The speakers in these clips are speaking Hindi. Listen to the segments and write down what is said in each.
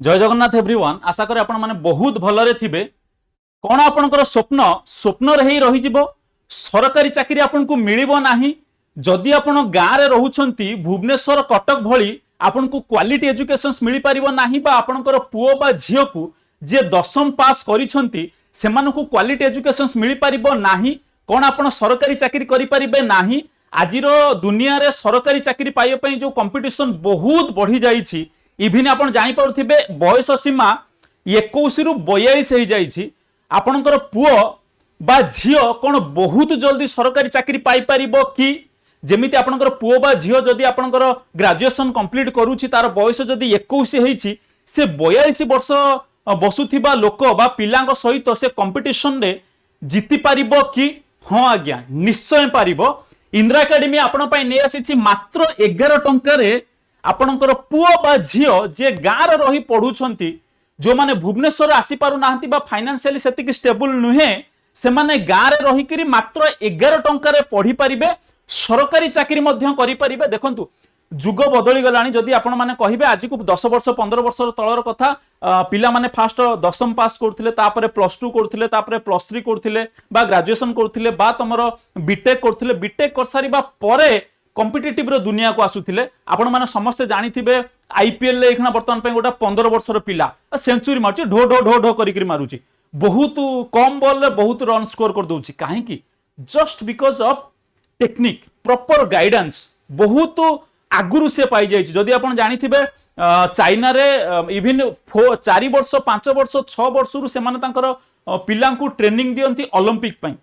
जय जगन्नाथ एवरीवन आशा करी आपण माने बहुत भलरे थिबे। कौन आपणकर स्वप्न स्वप्न रे ही रही जिवो। सरकारी चाकरी आपन को मिलिबो नाही। जदि आपण गाँ रे रहउछंती भुवनेश्वर कटक भली आपन को क्वालिटी एजुकेशन मिली पारिबो नाही बा आपणकर पुओ बा झियो को जे दशम पास करिसंती सेमान को क्वालिटी एजुकेशन मिली पारिबो नाही। कौन आपण सरकारी चाकरी करि परिबे नाही। आजिर दुनिया रे सरकारी चाकरी पाइबा पई जो कंपटीशन बहुत बढ़ी जाईछि। इभिन आपण जानि पारुथिबे बयस सीमा 21 रु 42 हो जाइछि। आपणकर पुओ बा झियो कोन बहुत जल्दी सरकारी चाकरी पाई परिबो कि जेमिति आपणकर पुओ बा झियो जदि आपणकर ग्रेजुएशन कंप्लीट करूछि तार बयस जदि 21 होइछि से 42 वर्ष बसुथिबा लोक बा पिलांग सहित से कंपटीशन रे जीति पारिबो कि? हां आज्ञा निश्चय पारिबो। इंदिरा एकेडमी आपण पई नै आसीछि मात्र 11 टंका रे आपणकर पुओ बा झियो जे गाँ रे रही पढुछंती जो माने भुवनेश्वर आसी पारु नाहंती बा फाइनेंशियली सेतिक स्टेबल नुहे से माने गाँ रे रही करी मात्र 11 टंका रे पढ़ी परिबे सरकारी चाकरी मध्य करि परिबे। देखंतु जुग बदली गलानी। जदि आपण माने कहिबे आज को 10 वर्ष 15 वर्ष तळर कथा पिला माने फास्ट दशम पास करथिले तापरे +2 करथिले तापरे +3 करथिले बा ग्रेजुएशन करथिले बा तमरो बीटेक करथिले। बीटेक कर सारिबा परे कॉम्पिटिटिव रो दुनिया को आसुथिले। आपण माने समस्त जानिथिबे आईपीएल ले एखना वर्तमान पे गोटा 15 वर्षर पिला सेंचुरी मारुची ढो ढो ढो ढो करिकरी मारुची बहुत कम बॉल रे बहुत रन स्कोर कर दोची। काहे कि just because of technique proper guidance बहुत आगुरु से पाई जाइछि। जदि आपण जानिथिबे चाइना रे इवन 4 वर्ष 5 वर्ष 6 वर्ष रु से माने तांकर पिलांकु ट्रेनिंग दियंती ओलंपिक पई।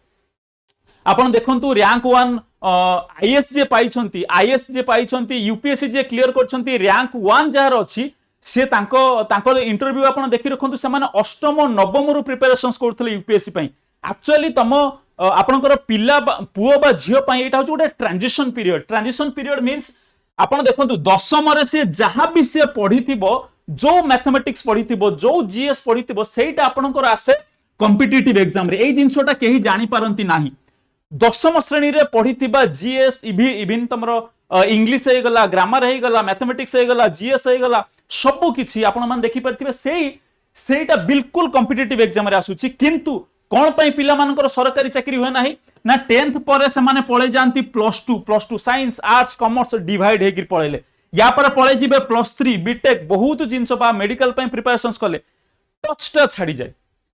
आपण देखंतु रैंक 1 आईएएस जे पाइछंती आईएएस जे पाइछंती यूपीएससी जे क्लियर करछंती रैंक 1 जहार अछि से तांको इंटरव्यू आपण देखि रखंतु से माने अष्टम नवम रु प्रिपरेशंस करथले यूपीएससी पई। एक्चुअली तम आपणकर पिला पुओ बा झियो पई एटा होछ गोटे transition period. Transition period means आपण देखंतु दशम रे से जहां भी से पढिथिबो जो मैथमेटिक्स पढिथिबो जो जीएस पढिथिबो सेटा आपणकर आसे कॉम्पिटिटिव एग्जाम रे। एई जिंसोटा केही जानि पारंती नाही। दशम श्रेणी रे पढ़ी जीएस इभिन तमरो इंग्लिश हे गला ग्रामर हे गला मैथमेटिक्स हे गला जीएस हे गला सबु किछि आपण मान देखि परथिबे सेटा बिल्कुल कॉम्पिटिटिव एग्जाम रे आसुछि। किंतु कोन पई पिला मानकर सरकारी चाकरी होय नाही ना 10th परे से माने पळे जानती +2 साइंस आर्ट्स कॉमर्स डिवाइड हेगिर पळेले या पर पळे जिबे +3 बीटेक बहुत जिंस बा मेडिकल पई प्रिपरेशंस कले टचटा छाडी जाय।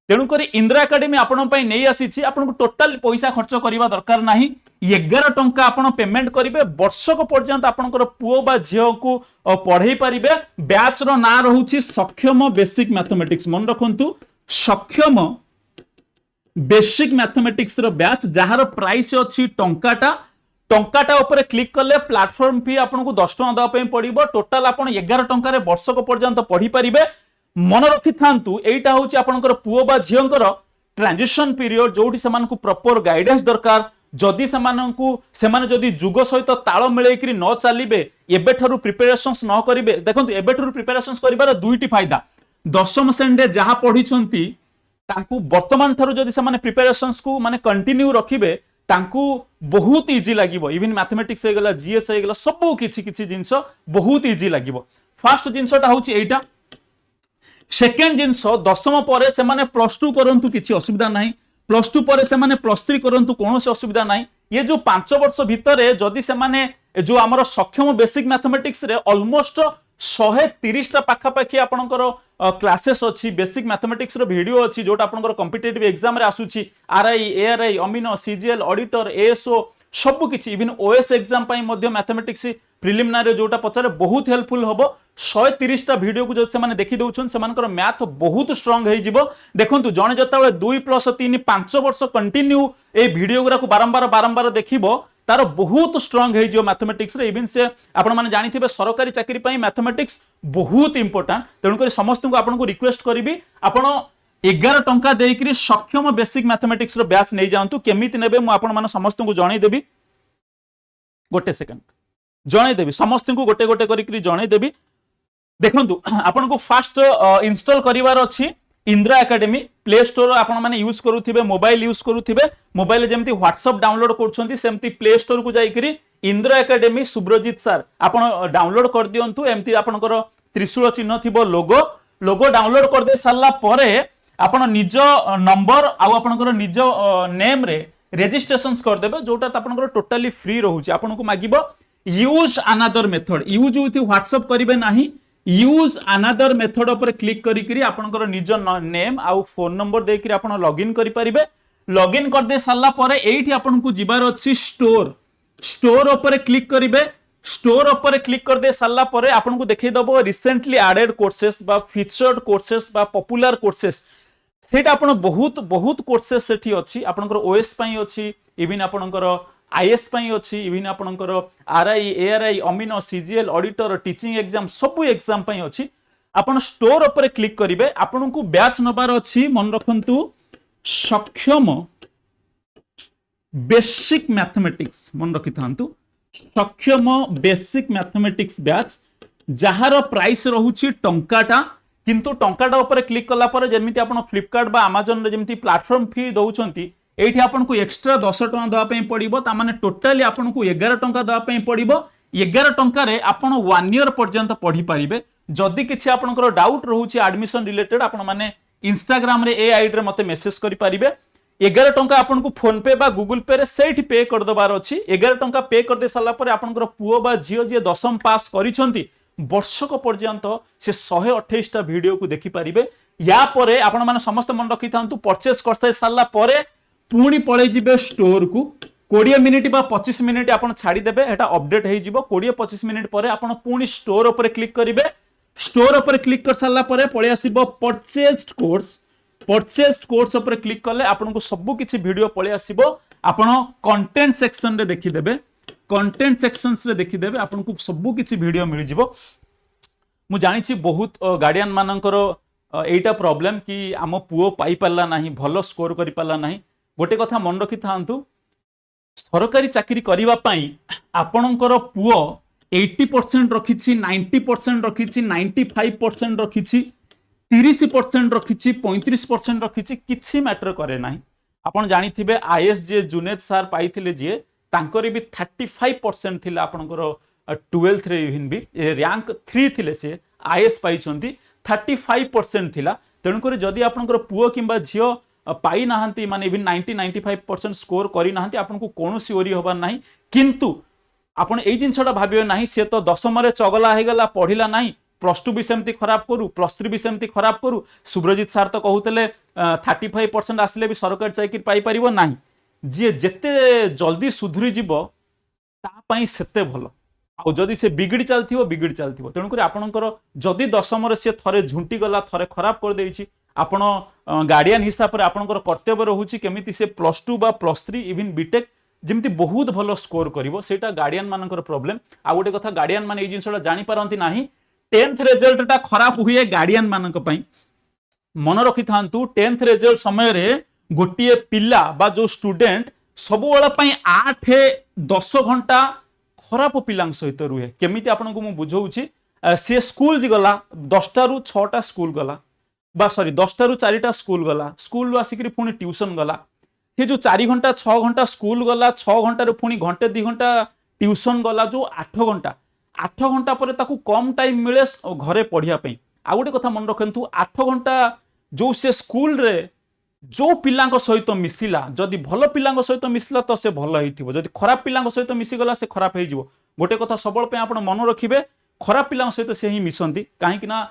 तेणु करी इंदिरा एकेडमी आपण पई नै आसीछि। आपण को टोटल पैसा खर्च करबा दरकार नाही। 11 टंका आपण पेमेंट करिवे वर्षक पर्यंत आपणकर पुओ बा झियो को पढै परिबे। बैच रो ना रहउछि सक्षम बेसिक मैथमेटिक्स। मन रखंतु सक्षम बेसिक मैथमेटिक्स रो बैच जहार प्राइस अछि टंकाटा ऊपर क्लिक करले प्लेटफॉर्म फी आपण को 10 टंका दवा पई पड़िबो। टोटल आपण 11 टंका रे वर्षक पर्यंत पढी परिबे। मन रखि थांतु एटा होछि आपणकर पुओ बा झियोंकर ट्रांजिशन पीरियड जोठी समान को प्रॉपर गाइडेंस दरकार। जदि सेमाने जदि जुग सहित ताळ मिलेकरी न चलिबे एबेठरू प्रिपरेशंस न करिवे। देखंतु एबेठरू प्रिपरेशंस करिबार दुईटी फायदा। दशम श्रेणी रे जहा पढिछंती तांकु वर्तमान थारु जदि सेमाने प्रिपरेशंस को माने कंटिन्यू रखिबे तांकु बहुत इजी लागिबो। इवन मैथमेटिक्स हे गला जीएस हे गला सब किछि जिंस बहुत इजी लागिबो। फर्स्ट जिंसटा होछि एटा। सेकेंड जिंस दशम पर से माने +2 करंतु किछि असुविधा नाही। +2 पर से माने +3 करंतु कोनोसी असुविधा नाही। ये जो 5 वर्ष भितरे जदि से माने जो हमर सक्षम बेसिक मैथमेटिक्स रे ऑलमोस्ट 130 टा पाखा पाखी आपनकर क्लासेस अछि। बेसिक मैथमेटिक्स रो वीडियो अछि जोटा आपनकर कॉम्पिटिटिव एग्जाम रे आसुछि। आरआई एआरआई अमीनो सीजीएल ऑडिटर एएसओ सब किछि इवन ओएस एग्जाम पई मध्ये मैथमेटिक्स प्रिलिमिनरी जोटा पचारे बहुत हेल्पफुल होबो। 130 टा वीडियो को जो से माने देखि दउछन सेमानकर मैथ बहुत स्ट्रांग हे जिवो। देखंतु जणे जताबे 2 + 3 5 वर्ष कंटिन्यू ए वीडियो गुरा को बारंबार देखिबो तार बहुत स्ट्रांग हे जिवो मैथमेटिक्स रे। इवन से आपण माने जानिथिबे सरकारी चाकरी पई मैथमेटिक्स बहुत इंपोर्टेंट। तेणु करी समस्त को आपण को रिक्वेस्ट करिवि आपण 11 टंका देइकरी सक्षम बेसिक मैथमेटिक्स रो बैच नै जांतु। केमिति नेबे मु आपण माने समस्त को जणै देबी। गोटे सेकंड जणै देबी समस्त को गोटे गोटे करिकरी जणै देबी। देखंतु आपण को फास्ट इंस्टॉल करिवार अछि इंदिरा एकेडमी। प्ले स्टोर आपण माने यूज करूथिबे मोबाइल यूज करूथिबे मोबाइल जेमति व्हाट्सएप डाउनलोड करछंती सेमति प्ले स्टोर को जाईकरी इंदिरा एकेडमी सुब्रजीत सर आपण डाउनलोड कर दियंतु। एमति आपणकर त्रिशूल चिन्ह थिबो लोगो लोगो डाउनलोड कर दे सारला परे आपण निज नंबर आउ आपनकर निज नेम रे रेजिस्ट्रेशन कर देबे जोटा आपनकर टोटली फ्री रहउची आपन को मागिबो use another method use with WhatsApp करिवे नाही यूज अनदर मेथड ऊपर क्लिक करी करी आपनकर निज नेम आउ फोन नंबर दे करी आपण लॉगिन करि परिबे लॉगिन कर दे सारला परे एठी आपन को जिबार अछि स्टोर ऊपर क्लिक करिवे स्टोर ऊपर क्लिक कर दे सारला परे आपन को देखै दबो रिसेंटली एडेड कोर्सेस बा फीचर्ड कोर्सेस बा पॉपुलर कोर्सेस सेटा आपण बहुत बहुत कोर्सेस सेठी अछि आपनकर ओएस पई अछि इवन आपनकर आईएएस पई अछि इवन आपनकर आरआई एआरआई अमीनो सीजीएल ऑडिटर टीचिंग एग्जाम सब एग्जाम पई अछि आपण स्टोर ऊपर क्लिक करिवे आपन को बैच नबार अछि मन रखंतु सक्षम बेसिक मैथमेटिक्स मन रखि थांतु सक्षम बेसिक मैथमेटिक्स बैच जहार प्राइस रहुछि टंकाटा किंतु टंकाटा ऊपर क्लिक कला पर जेमिति आपण फ्लिपकार्ट बा अमेज़न रे जेमिति प्लेटफॉर्म फी दउचंती एठी आपण को एक्स्ट्रा 10 टका दवा पई पड़िबो ता माने टोटली आपण को 11 टका दवा पई पड़िबो 11 टका रे आपण 1 ईयर पर्यंत पढी पारिबे जदी किछि आपनकर डाउट रहुछि एडमिशन रिलेटेड आपण माने इंस्टाग्राम रे ए आईडी रे मते मेसेज करि पारिबे 11 टका आपन को फोन पे बा गूगल पे रे सेठी पे कर दबार अछि 11 टका पे कर दे साला पर आपनकर पुओ बा जियो जे दशम पास करिसंती वर्षक पर्यंत से 128 टा वीडियो को देखि पारिबे या परे आपण माने समस्त मन रखि थांतु परचेस करते साला परे पुणी पळे जिबे स्टोर को 20 मिनिट बा 25 मिनिट आपण छाडी देबे एटा अपडेट हे जिवो 20-25 मिनिट परे आपण पुणी स्टोर ऊपर क्लिक करिवे स्टोर ऊपर क्लिक कर साला परे पळे आसीबो परचेस्ड कोर्स ऊपर क्लिक करले आपण को सब किछि वीडियो पळे आसीबो आपण कंटेंट सेक्शन रे देखि देबे कंटेंट सेक्शंस रे देखि देबे आपण को सब किछि वीडियो मिलि जिवो मु जानि छी बहुत गार्डियन मानकर एटा प्रॉब्लम कि आम पुओ पाई पाला नाही भलो स्कोर करि पाला नाही गोटे कथा मन रखि थांतु सरकारी चाकरी करिवा पई आपणकर पुओ 80% रखिछि 90% रखिछि 95% रखिछि 30% रखिछि 35% रखिछि किछि मैटर करे नाही आपण जानि थिबे आईएएस जे जुनेद सर पाइथिले जे तांकर भी 35% थिला आपनकर 12th रे इवन भी रैंक 3 थिले से आईएएस पाइछंती 35% थिला तेणु करी जदी आपनकर पुओ किंबा झियो पाई नाहंती माने इवन 90-95% स्कोर करी नाहंती आपन को कोनोसी ओरी होबा नाही किंतु आपण एई जिंसटा भाबियो नाही से तो दशम रे चगला हे गला पढिला नाही +2 भी सेमती खराब करू +3 भी सेमती खराब करू सुब्रजीत सर तो कहूतले 35% आसले भी सरकारी चाकरी पाई परिबो नाही जी जेते जल्दी सुधरी जीवो ता पई सेते भलो आ जदी से बिगड़ी चलथिबो तेणु करी आपनकर जदी दशम रे से थरे झुंटी गला थरे खराब कर देछि आपण गार्डियन हिसाब रे आपनकर कर्तव्य रहूछि केमिति से +2 बा +3 इवन बीटेक जेमति बहुत भलो स्कोर करिवो सेटा गार्डियन मानकर प्रॉब्लम आ गोटे कथा गार्डियन माने ए जिंसटा जानि पारंती नाही 10th रिजल्ट टा खराब हुए गार्डियन मानक पई मन रखि थांतु 10th रिजल्ट समय रे गोटिए पिला बा जो स्टूडेंट सब वाला पई 8-10 घंटा खराब पिलांग सहित रुहे केमिति आपन को मु बुझौछि से स्कूल जी गला 10टा रु 6टा स्कूल गला बा सॉरी 10टा रु 4टा स्कूल गला स्कूल आसिकरी पुनी ट्यूशन गला ये जो 4 घंटा 6 घंटा स्कूल गला 6 घंटा रु पुनी घंटे 2 घंटा ट्यूशन गला जो 8 घंटा पर ताकू कम टाइम मिले घरे पढ़िया पई आ गोटे कथा मन रखंतु 8 घंटा जो से स्कूल रे जो पिलांग सहित मिसिला जदि भल पिलांग सहित मिसिला तो से भल हेइथिबो जदि खराब पिलांग सहित मिसि गला से खराब हेइ जिवो गोटे कथा सबल पे आपण मन रखिबे खराब पिलांग सहित से ही मिसंती काहे कि ना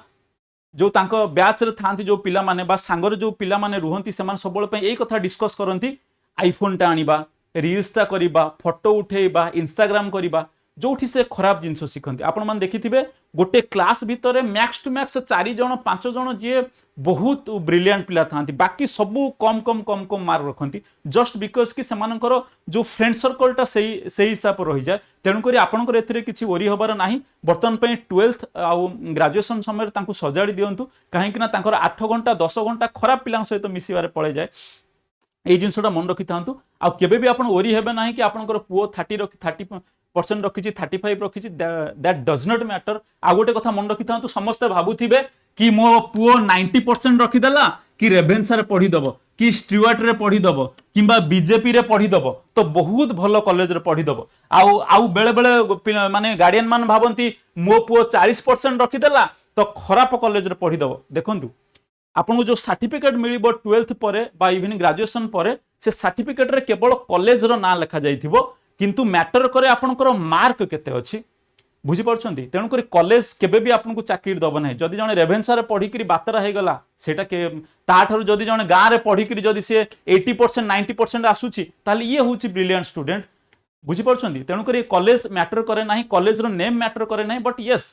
जो तांको बैच रे थांती जो पिला माने बा सांगर जो पिला माने रुहंती समान सबल पे एई कथा डिस्कस करंती आईफोन टा आनिबा रील्स टा करिबा फोटो उठेइबा इंस्टाग्राम करिबा जोठी से खराब जिंस शिखंती आपण मान देखिथिबे गोटे क्लास भितरे मैक्स टू मैक्स 4 जण 5 जण जे बहुत ब्रिलियंट पिला थांती बाकी सब कम मार्क रखंती जस्ट बिकॉज कि समानकर जो फ्रेंड सर्कल टा सही हिसाब रही जाए तेणु करी आपनकर एथिरे किछि ओरी होबार नाही वर्तमान पे 12th आ ग्रेजुएशन समय तांकु सजाडी दियंतु काहे कि ना तांकर 8 घंटा 10 घंटा खराब पिलांग सहित मिसिबारे पळे जाए एई जिंसटा मन रखि थांतु आ केबे भी आपण ओरी हेबे नाही कि आपनकर पुओ 30% रखिछि 35 रखिछि दैट डज नॉट मैटर आ गोटे कथा मन रखि थांतु समस्त भाबुथिबे कि मो पुओ 90% रखिदेला कि रेभेन्सा रे पढ़ीदब कि स्टुअर्ट रे पढ़ीदब किंबा बीजेपी रे पढ़ीदब तो बहुत भल कॉलेज रे पढ़ीदब आउ आउ बेले बेले माने गार्डियन मान भाबंती मो पुओ 40% रखिदेला तो खराब कॉलेज रे पढ़ीदब देखंतु आपको जो सर्टिफिकेट मिलिबो 12th परे बा इवन ग्रेजुएशन परे से सर्टिफिकेट रे केवल कॉलेज रो ना लिखा जाइथिबो किंतु मैटर करे आपनकर मार्क केते अछि बुझी पारछंती तेणु करी कॉलेज केबे भी आपनको चाकरी दब नाही जदि जने रेभेन्सा रे पढ़ी करी बातरा हे गला सेटा के ताठारु जदि जने गां रे पढ़ी करी जदि से 80% 90% आसुची ताले ये होची ब्रिलियंट स्टूडेंट बुझी पारछंती तेणु करी कॉलेज मैटर करे नाही कॉलेज रो नेम मैटर करे नाही बट यस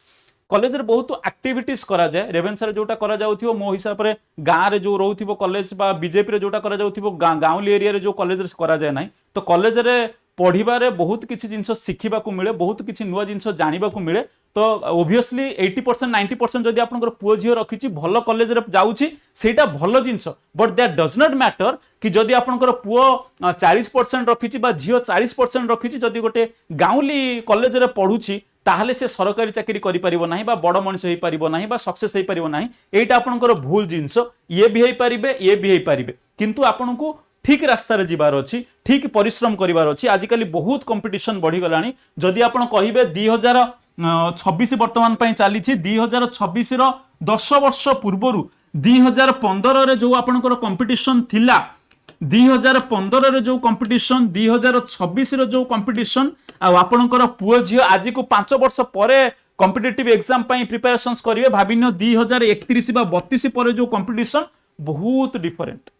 कॉलेज रे बहुत एक्टिविटीज करा जाए रेभेन्सा रे जोटा करा जाउथिबो मो हिसाब रे गां रे जो रहउथिबो कॉलेज बा बीजेपी रे जोटा करा जाउथिबो गांवली एरिया रे जो कॉलेज रे करा जाए नाही तो कॉलेज रे पढ़िबारे बहुत किसी जिनस शिखिबा को मिले बहुत किसी नुआ जिनस जानिबा को मिले तो ओबियसली 80% 90% जदि आपनकर पुओ झियो रखिछि भलो कॉलेज रे जाउछि सेटा भलो जिनस but that does not matter कि जदि आपनकर पुओ 40% रखिछि बा झियो 40% रखिछि जदि गोटे गाउली कॉलेज रे पढुछि ताहले से सरकारी चाकरी करि परिबो नाही बा बड़ मनुष्य होई परिबो नाही बा सक्सेस होई परिबो नाही एटा आपनकर भूल जिनस ये भी होई परिबे ये भी होई परिबे किंतु आपनको ठीक रास्ता रे जीवार अछि ठीक परिश्रम करिवार अछि आजिकली बहुत कंपटीशन बढ़ी गलानी जदि आपण कहिबे 2026 वर्तमान पई चाली छि 2026 रो 10 वर्ष पूर्वरु 2015 रे जो आपनकर कंपटीशन थिला 2015 रे जो कंपटीशन 2026 रे जो कंपटीशन आ आपनकर पुओ झियो आज को 5 वर्ष परे कॉम्पिटिटिव एग्जाम पई प्रिपरेशंस करिवे भाबिनो 2031 बा 32 परे जो कंपटीशन बहुत डिफरेंट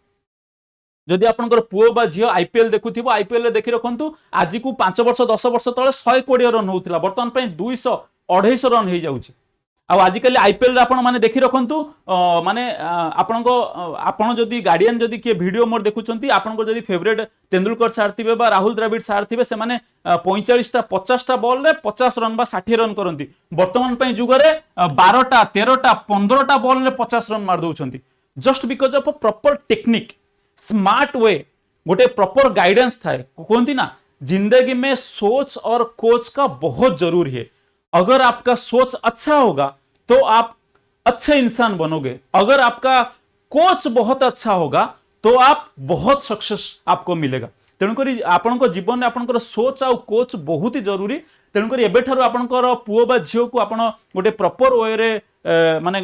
जदि आपनकर पुओ बा झियो आईपीएल देखुथिबो आईपीएल रे देखि रखंतु आज को 5 वर्ष 10 वर्ष तळे 120 रन होउतिला वर्तमान पई 200 250 रन हे जाउछि आ आजिकली आईपीएल रे आपण माने देखि रखंतु माने आपनको आपण जदि गार्डियन जदि के वीडियो मोर देखुचंती आपनको जदि फेवरेट तेंदुलकर सर थिबे बा राहुल द्रविड़ सर थिबे से माने 45 टा 50 टा बॉल रे 50 रन बा 60 रन करंती वर्तमान पई जुग रे 12 टा 13 टा 15 टा बॉल रे 50 रन मार दउचंती just because of a proper technique smart way गोटे प्रॉपर गाइडेंस थाए कहती ना जिंदगी में सोच और कोच का बहुत जरूरी है अगर आपका सोच अच्छा होगा तो आप अच्छे इंसान बनोगे अगर आपका कोच बहुत अच्छा होगा तो आप बहुत सक्सेस आपको मिलेगा तेणुक आपन जीवन में आपन सोच आ कोच बहुत ही जरूरी तेणुक एबेठारु आपनकर पुओ बा झियो को आपन गोटे प्रॉपर वे रे माने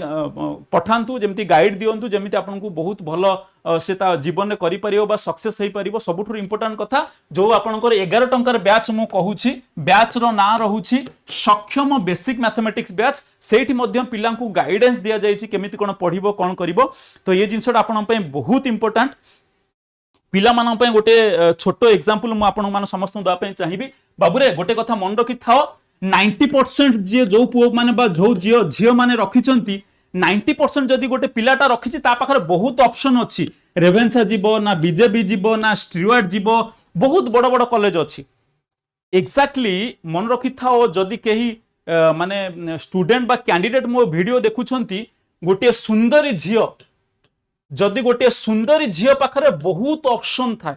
पठांतु जेमती गाइड दियंतु जेमती आपनको बहुत भलो से ता जीवन में करि परियो बा सक्सेस हेई परियो सबुठु इंपोर्टेंट कथा जो आपनकर 11 टंकार बैच मु कहूची बैच रो ना रहूची सक्षम बेसिक मैथमेटिक्स बैच सेठी मध्य पिलांकु गाइडेंस दिया जायछि केमिति कोन पढिबो कोन करिवो तो ये जिंसटा आपन पय बहुत इंपोर्टेंट पिला मान पय गोटे छोटो एग्जांपल मु आपन मान समस्त दा पय चाहिबी बाबूरे गोटे कथा मन रखि थाओ 90% जे जो पुओ माने बा जो झियो माने रखिचंती 90% जदि गोटे पिलाटा रखिछि ता पाखरे बहुत ऑप्शन अछि रेभेन्सा जीवो ना बीजेपी जीवो ना स्टुअर्ट जीवो बहुत बड़ बड़ कॉलेज अछि एक्जेक्टली मन रखि थाओ जदि केही माने स्टूडेंट बा कैंडिडेट मो वीडियो देखुछंती गोटे सुंदरी झियो जदि गोटे सुंदरी झियो पाखरे बहुत ऑप्शन थाए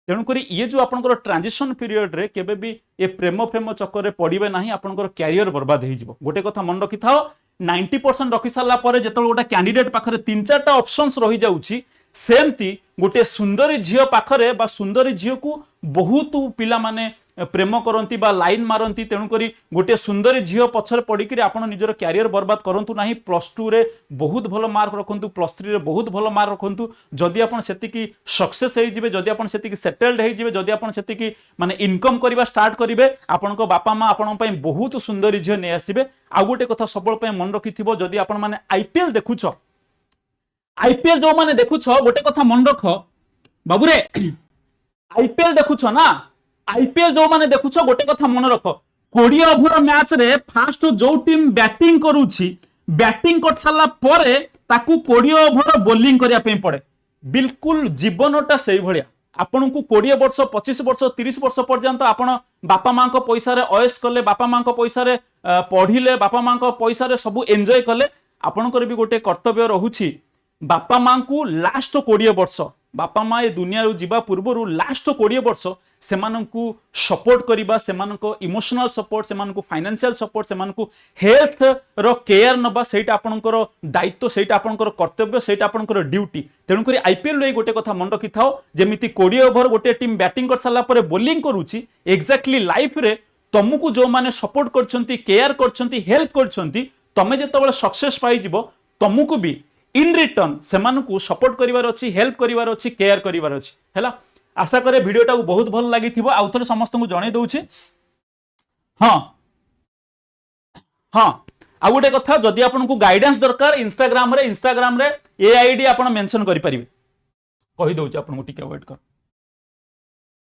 तेणुक ये जो आपंकर ट्रांजिशन पीरियड रे केबे भी ये प्रेम प्रेम चक्कर पड़े ना आपंकर कैरियर बर्बाद हो गोटे कथा मन रखि था 90% रखि सारा जो गोटे कैंडिडेट पाखरे 3-4टा ऑप्शंस रही जाउछि सेमती गोटे सुंदरी झियो पाखरे बा सुंदरी झियो को बहुत पिला माने प्रेम करती बा लाइन मारती तेणुक गोटे सुंदरी झियो पछरे पड़ी आपन निजर कैरियर बर्बाद करंतु नाही +2 रे बहुत भलो मार्क रखंतु +3 रे बहुत भलो मार्क रखंतु जदि आपन सेतिकी सक्सेस हे जिवे जदि आपन सेतिकी सेटल्ड हे जिवे जदि आपन सेतिकी माने इनकम करबा स्टार्ट करिवे आपन को बापा मां आपन पय बहुत सुंदरी झियो ने आसीबे आ गोटे कथा सबल पय मन रखिथिबो जदि आपन माने आईपीएल देखुछो आईपीएल जो माने देखुछो गोटे कथा मन रख बाबूरे आईपीएल देखुछो ना आईपीएल जो माने देखुछ गोटे कथा मन रख 20 ओवर मैच रे फास्ट जो टीम बैटिंग करूची बैटिंग कर साला परे ताकू 20 ओवर बॉलिंग करिया पे पड़े बिल्कुल जीवनटा सेही भलिया आपन को 20 वर्ष 25 वर्ष 30 वर्ष पर्यंत आपन बापा मां को पैसा रे ऑयस कले बापा मां को पैसा रे पढिले बापा मां को पैसा रे सब एन्जॉय कले आपन कर भी गोटे कर्तव्य रहुची बापा मां को लास्ट 20 वर्ष बापा मां ए दुनिया रो जीवा पूर्वरु लास्ट 20 वर्ष सेमानंकु सपोर्ट करिबा सेमानंको इमोशनल सपोर्ट सेमानंकु फाइनेंशियल सपोर्ट सेमानंकु हेल्थ रो केयर नबा सेटा आपनकर दायित्व सेटा आपनकर कर्तव्य सेटा आपनकर ड्यूटी तेणु करी आईपीएल रे गोटे कथा मन रखि थाओ जेमिति 20 ओवर गोटे टीम बैटिंग कर साला परे बॉलिंग करूची एक्जेक्टली लाइफ रे तुमको जो माने सपोर्ट करछंती केयर करछंती हेल्प करछंती तमे जेतेबेले सक्सेस पाई जिवो तुमको भी इन रिटर्न सेमानंकु सपोर्ट करिवार अछि हेल्प करिवार अछि केयर करिवार अछि हैला आशा करे वीडियोटा को बहुत भल लागि थिबो आउ थरे समस्त को जणे दउछि हां हां आ गोटे कथा जदि आपनको गाइडेंस दरकार इंस्टाग्राम रे एआईडी आपण मेंशन करि परिबे कहि दउछि आपनको टिके वेट कर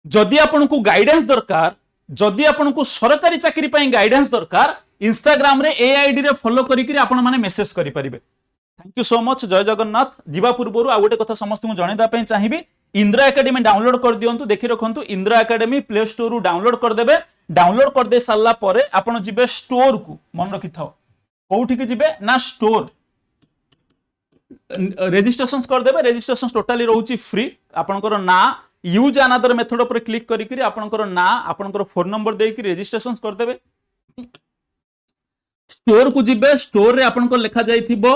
जदि आपनको गाइडेंस दरकार जदि आपनको सरकारी चाकरी पई गाइडेंस दरकार इंस्टाग्राम रे एआईडी रे फॉलो करिकरी आपण माने मेसेज करि परिबे thank you so much Jai Jagannath जीवा पूर्व आ गोटे कथा समस्त को जणे दा पई चाहिबी इंद्रा एकेडमी डाउनलोड कर दियंतु देखि रखंतु इंद्रा एकेडमी प्ले स्टोर रु डाउनलोड कर देबे डाउनलोड कर दे साला परे आपण जिबे स्टोर को मन रखि थाओ कोठी के जिबे ना स्टोर रजिस्ट्रेशन कर देबे रजिस्ट्रेशन टोटली रहउची फ्री आपनकर ना यूज अनदर मेथड पर क्लिक करी करी आपनकर ना आपनकर फोन नंबर देई कि रजिस्ट्रेशन कर देबे स्टोर को जिबे स्टोर रे आपनकर लिखा जाइथिबो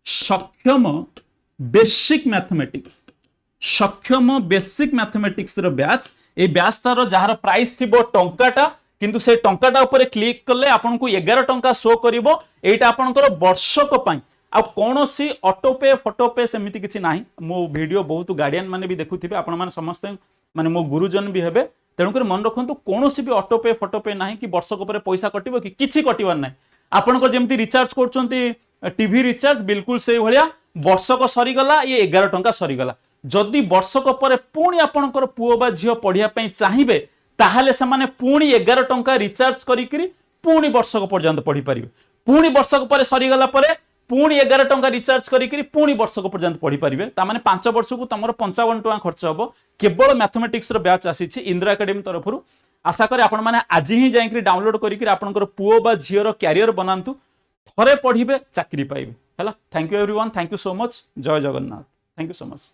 सक्षम बेसिक मैथमेटिक्स सक्षम बेसिक मैथमेटिक्स रो बैच ए बैच तार जहार प्राइस थिबो टंकाटा किंतु से टंकाटा ऊपर क्लिक करले आपन को 11 टंका शो करिवो एटा आपनकर वर्षक पई आ कोनोसी ऑटो पे फोटो पे सेमिति किछि नाही मो वीडियो बहुत गार्डियन माने भी देखुथिबे आपन माने समस्त माने मो गुरुजन भी हेबे तेणु कर मन रखंतु कोनोसी भी ऑटो पे फोटो पे नाही कि वर्षक ऊपर पैसा कटिवो कि किछि कटिवार नाही आपनकर जेमति रिचार्ज करचंती टीवी रिचार्ज बिल्कुल से भलिया वर्षक सरी गला ये 11 टंका सरी गला जदि वर्षक पर पुणी आपनकर पुओ बा झियो पढिया पई चाहिबे ताहाले से माने पुणी 11 टंका रिचार्ज करिकरी पुणी वर्षक पर्यंत पढी परिबे पुणी वर्षक पर सरी गला परे पुणी 11 टंका रिचार्ज करिकरी पुणी वर्षक पर्यंत पढी परिबे ता माने 5 वर्ष को तमरो 55 टंका खर्च हबो केवल मैथमेटिक्स रो बैच आसीछि इंदिरा एकेडमी तरफरु आशा करे आपण माने आज ही जाइकरी डाउनलोड करिकरी आपनकर पुओ बा झियो रो कैरियर बनांतु थरे पढिबे चाकरी पाइबे हैला thank you everyone thank you so much Jai Jagannath thank you so much